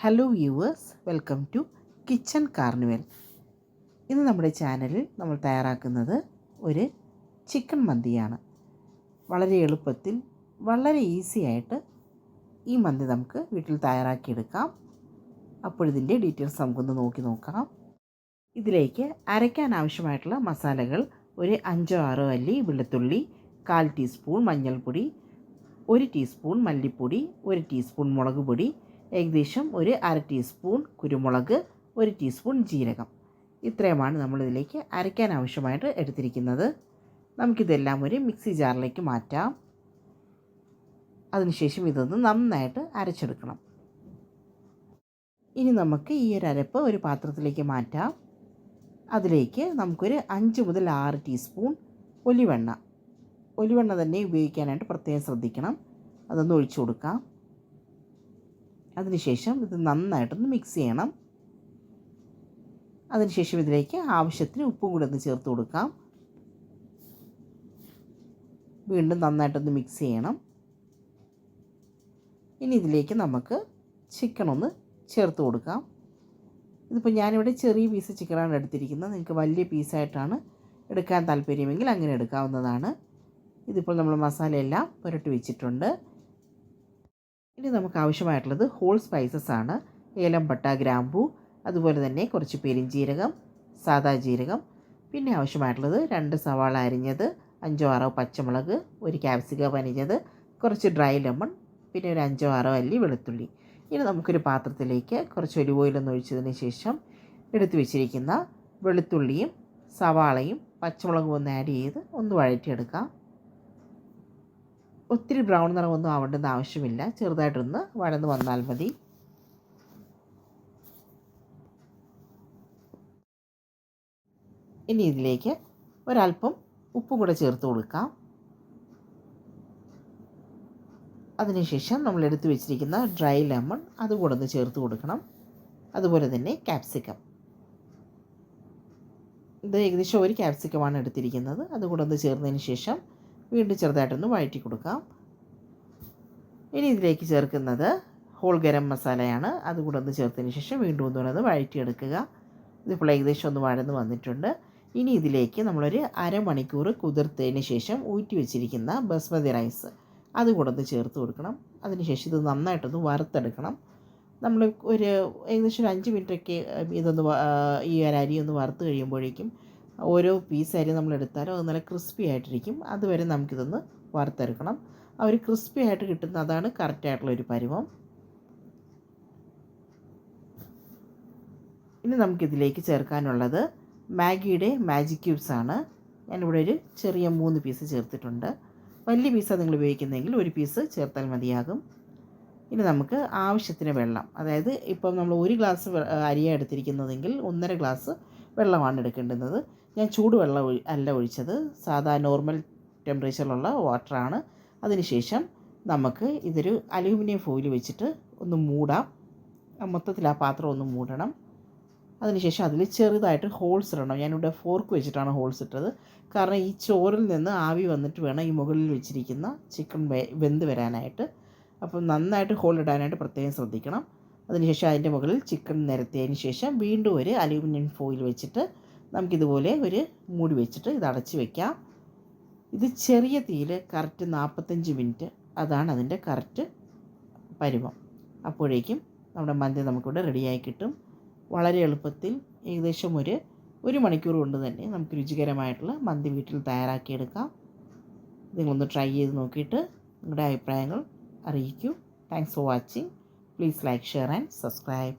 Hello viewers, welcome to kitchen carnival. ഇന്ന് നമ്മുടെ ചാനലിൽ നമ്മൾ തയ്യാറാക്കുന്നത് ഒരു ചിക്കൻ മന്തിയാണ്. വളരെ എളുപ്പത്തിൽ വളരെ ഈസി ആയിട്ട് ഈ മന്തി നമുക്ക് വീട്ടിൽ തയ്യാറാക്കിയെടുക്കാം. അപ്പോഴിതിൻ്റെ ഡീറ്റെയിൽസ് നമുക്കൊന്ന് നോക്കാം. ഇതിലേക്ക് അരയ്ക്കാൻ ആവശ്യമായിട്ടുള്ള മസാലകൾ: ഒരു 5-6 അല്ലി വെളുത്തുള്ളി, 1/4 ടീസ്പൂൺ മഞ്ഞൾപ്പൊടി, 1 ടീസ്പൂൺ മല്ലിപ്പൊടി, 1 ടീസ്പൂൺ മുളക് പൊടി, ഏകദേശം ഒരു 1/2 ടീസ്പൂൺ കുരുമുളക്, 1 ടീസ്പൂൺ ജീരകം. ഇത്രയുമാണ് നമ്മളിതിലേക്ക് അരയ്ക്കാൻ ആവശ്യമായിട്ട് എടുത്തിരിക്കുന്നത്. നമുക്കിതെല്ലാം ഒരു മിക്സി ജാറിലേക്ക് മാറ്റാം. അതിനുശേഷം ഇതൊന്ന് നന്നായിട്ട് അരച്ചെടുക്കണം. ഇനി നമുക്ക് ഈ ഒരു അരപ്പ് ഒരു പാത്രത്തിലേക്ക് മാറ്റാം. അതിലേക്ക് നമുക്കൊരു 5 മുതൽ 6 ടീസ്പൂൺ ഒലിവെണ്ണ തന്നെ ഉപയോഗിക്കാനായിട്ട് പ്രത്യേകം ശ്രദ്ധിക്കണം. അതൊന്ന് ഒഴിച്ചു കൊടുക്കാം. അതിനുശേഷം ഇത് നന്നായിട്ടൊന്ന് മിക്സ് ചെയ്യണം. അതിനുശേഷം ഇതിലേക്ക് ആവശ്യത്തിന് ഉപ്പും കൂടെ ഒന്ന് ചേർത്ത് കൊടുക്കാം. വീണ്ടും നന്നായിട്ടൊന്ന് മിക്സ് ചെയ്യണം. ഇനി ഇതിലേക്ക് നമുക്ക് ചിക്കൻ ഒന്ന് ചേർത്ത് കൊടുക്കാം. ഇതിപ്പോൾ ഞാനിവിടെ ചെറിയ പീസ് ചിക്കനാണ് എടുത്തിരിക്കുന്നത്. നിങ്ങൾക്ക് വലിയ പീസായിട്ടാണ് എടുക്കാൻ താല്പര്യമെങ്കിൽ അങ്ങനെ എടുക്കാവുന്നതാണ്. ഇതിപ്പോൾ നമ്മൾ മസാലയെല്ലാം പുരട്ടി വെച്ചിട്ടുണ്ട്. ഇനി നമുക്ക് ആവശ്യമായിട്ടുള്ളത് ഹോൾ സ്പൈസസ് ആണ്. ഏലം, പട്ട, ഗ്രാമ്പൂ, അതുപോലെ തന്നെ കുറച്ച് പെരിഞ്ജീരകം, സാദാ ജീരകം, പിന്നെ ആവശ്യമായിട്ടുള്ളത് 2 സവാള അരിഞ്ഞത്, 5-6 പച്ചമുളക്, 1 ക്യാപ്സിക്കം അരിഞ്ഞത്, കുറച്ച് ഡ്രൈ ലെമൺ, പിന്നെ ഒരു 5-6 അല്ലി വെളുത്തുള്ളി. ഇനി നമുക്കൊരു പാത്രത്തിലേക്ക് കുറച്ച് ഒലിവ് ഓയിലൊന്ന് ഒഴിച്ചതിന് ശേഷം എടുത്തു വെച്ചിരിക്കുന്ന വെളുത്തുള്ളിയും സവാളയും പച്ചമുളകും ഒന്ന് ആഡ് ചെയ്ത് ഒന്ന് വഴറ്റിയെടുക്കാം. ഒത്തിരി ബ്രൗൺ നിറമൊന്നും ആവേണ്ടെന്ന് ആവശ്യമില്ല. ചെറുതായിട്ടൊന്ന് വഴന്ന് വന്നാൽ മതി. ഇനി ഇതിലേക്ക് ഒരല്പം ഉപ്പും കൂടെ ചേർത്ത് കൊടുക്കാം. അതിനുശേഷം നമ്മൾ എടുത്തു വെച്ചിരിക്കുന്ന ഡ്രൈ ലെമൺ അതുകൂടെ ഒന്ന് ചേർത്ത് കൊടുക്കണം. അതുപോലെ തന്നെ ക്യാപ്സിക്കം, ഇത് ഏകദേശം 1 ക്യാപ്സിക്കമാണ് എടുത്തിരിക്കുന്നത്. അതുകൂടെ ഒന്ന് ചേർന്നതിന് ശേഷം വീണ്ടും ചെറുതായിട്ടൊന്ന് വഴറ്റി കൊടുക്കാം. ഇനി ഇതിലേക്ക് ചേർക്കുന്നത് ഹോൾ ഗരം മസാലയാണ്. അതുകൂടെ ഒന്ന് ചേർത്തതിന് ശേഷം വീണ്ടും ഒന്നുകൂടെ വഴറ്റിയെടുക്കുക. ഇതിപ്പോൾ ഏകദേശം ഒന്ന് വഴന്ന് വന്നിട്ടുണ്ട്. ഇനി ഇതിലേക്ക് നമ്മളൊരു അരമണിക്കൂർ കുതിർത്തതിന് ശേഷം ഊറ്റി വെച്ചിരിക്കുന്ന ബസ്മതി റൈസ് അതുകൂടെ ഒന്ന് ചേർത്ത് കൊടുക്കണം. അതിനുശേഷം ഇത് നന്നായിട്ടൊന്ന് വറുത്തെടുക്കണം. നമ്മൾ ഒരു ഏകദേശം ഒരു 5 മിനിറ്റൊക്കെ ഇതൊന്ന് ഈ ഒരു അരി ഒന്ന് വറുത്ത് കഴിയുമ്പോഴേക്കും ഓരോ പീസ് അരി നമ്മൾ എടുത്താലും അത് നല്ല ക്രിസ്പി ആയിട്ടിരിക്കും. അതുവരെ നമുക്കിതൊന്ന് വറുത്തെടുക്കണം. ആ ഒരു ക്രിസ്പി ആയിട്ട് കിട്ടുന്ന അതാണ് കറക്റ്റായിട്ടുള്ളൊരു പരുവം. ഇനി നമുക്കിതിലേക്ക് ചേർക്കാനുള്ളത് മാഗിയുടെ മാജിക് ക്യൂബ്സാണ്. ഞാനിവിടെ ഒരു ചെറിയ 3 പീസ് ചേർത്തിട്ടുണ്ട്. വലിയ പീസാണ് നിങ്ങൾ ഉപയോഗിക്കുന്നതെങ്കിൽ 1 പീസ് ചേർത്താൽ മതിയാകും. ഇനി നമുക്ക് ആവശ്യത്തിന് വെള്ളം, അതായത് ഇപ്പം നമ്മൾ 1 ഗ്ലാസ് അരിയാണ് എടുത്തിരിക്കുന്നതെങ്കിൽ 1.5 ഗ്ലാസ് വെള്ളമാണ് എടുക്കേണ്ടുന്നത്. ഞാൻ ചൂടുവെള്ളം അല്ല ഒഴിച്ചത്, സാധാ നോർമൽ ടെമ്പറേച്ചറിലുള്ള വാട്ടറാണ്. അതിനുശേഷം നമുക്ക് ഇതൊരു അലൂമിനിയം ഫോയിൽ വെച്ചിട്ട് ഒന്ന് മൂടാം. മൊത്തത്തിൽ ആ പാത്രം ഒന്ന് മൂടണം. അതിനുശേഷം അതിൽ ചെറുതായിട്ട് ഹോൾസ് ഇടണം. ഞാനിവിടെ ഫോർക്ക് വെച്ചിട്ടാണ് ഹോൾസ് ഇട്ടത്. കാരണം ഈ ചോറിൽ നിന്ന് ആവി വന്നിട്ട് വേണം ഈ മുകളിൽ വെച്ചിരിക്കുന്ന ചിക്കൻ വെന്ത് വരാനായിട്ട്. അപ്പം നന്നായിട്ട് ഹോൾ ഇടാനായിട്ട് പ്രത്യേകം ശ്രദ്ധിക്കണം. അതിനുശേഷം അതിൻ്റെ മുകളിൽ ചിക്കൻ നിരത്തിയതിന് ശേഷം വീണ്ടും ഒരു അലൂമിനിയം ഫോയിൽ വെച്ചിട്ട് നമുക്കിതുപോലെ ഒരു മൂടി വെച്ചിട്ട് ഇത് അടച്ച് വയ്ക്കാം. ഇത് ചെറിയ തീയിൽ കറക്റ്റ് 45 മിനിറ്റ്, അതാണ് അതിൻ്റെ കറക്റ്റ് പരുവം. അപ്പോഴേക്കും നമ്മുടെ മന്തി നമുക്കിവിടെ റെഡിയായി കിട്ടും. വളരെ എളുപ്പത്തിൽ ഏകദേശം ഒരു മണിക്കൂർ കൊണ്ട് തന്നെ നമുക്ക് രുചികരമായിട്ടുള്ള മന്തി വീട്ടിൽ തയ്യാറാക്കിയെടുക്കാം. നിങ്ങളൊന്ന് ട്രൈ ചെയ്ത് നോക്കിയിട്ട് നിങ്ങളുടെ അഭിപ്രായങ്ങൾ അറിയിക്കൂ. Thanks for watching. Please like, share and subscribe.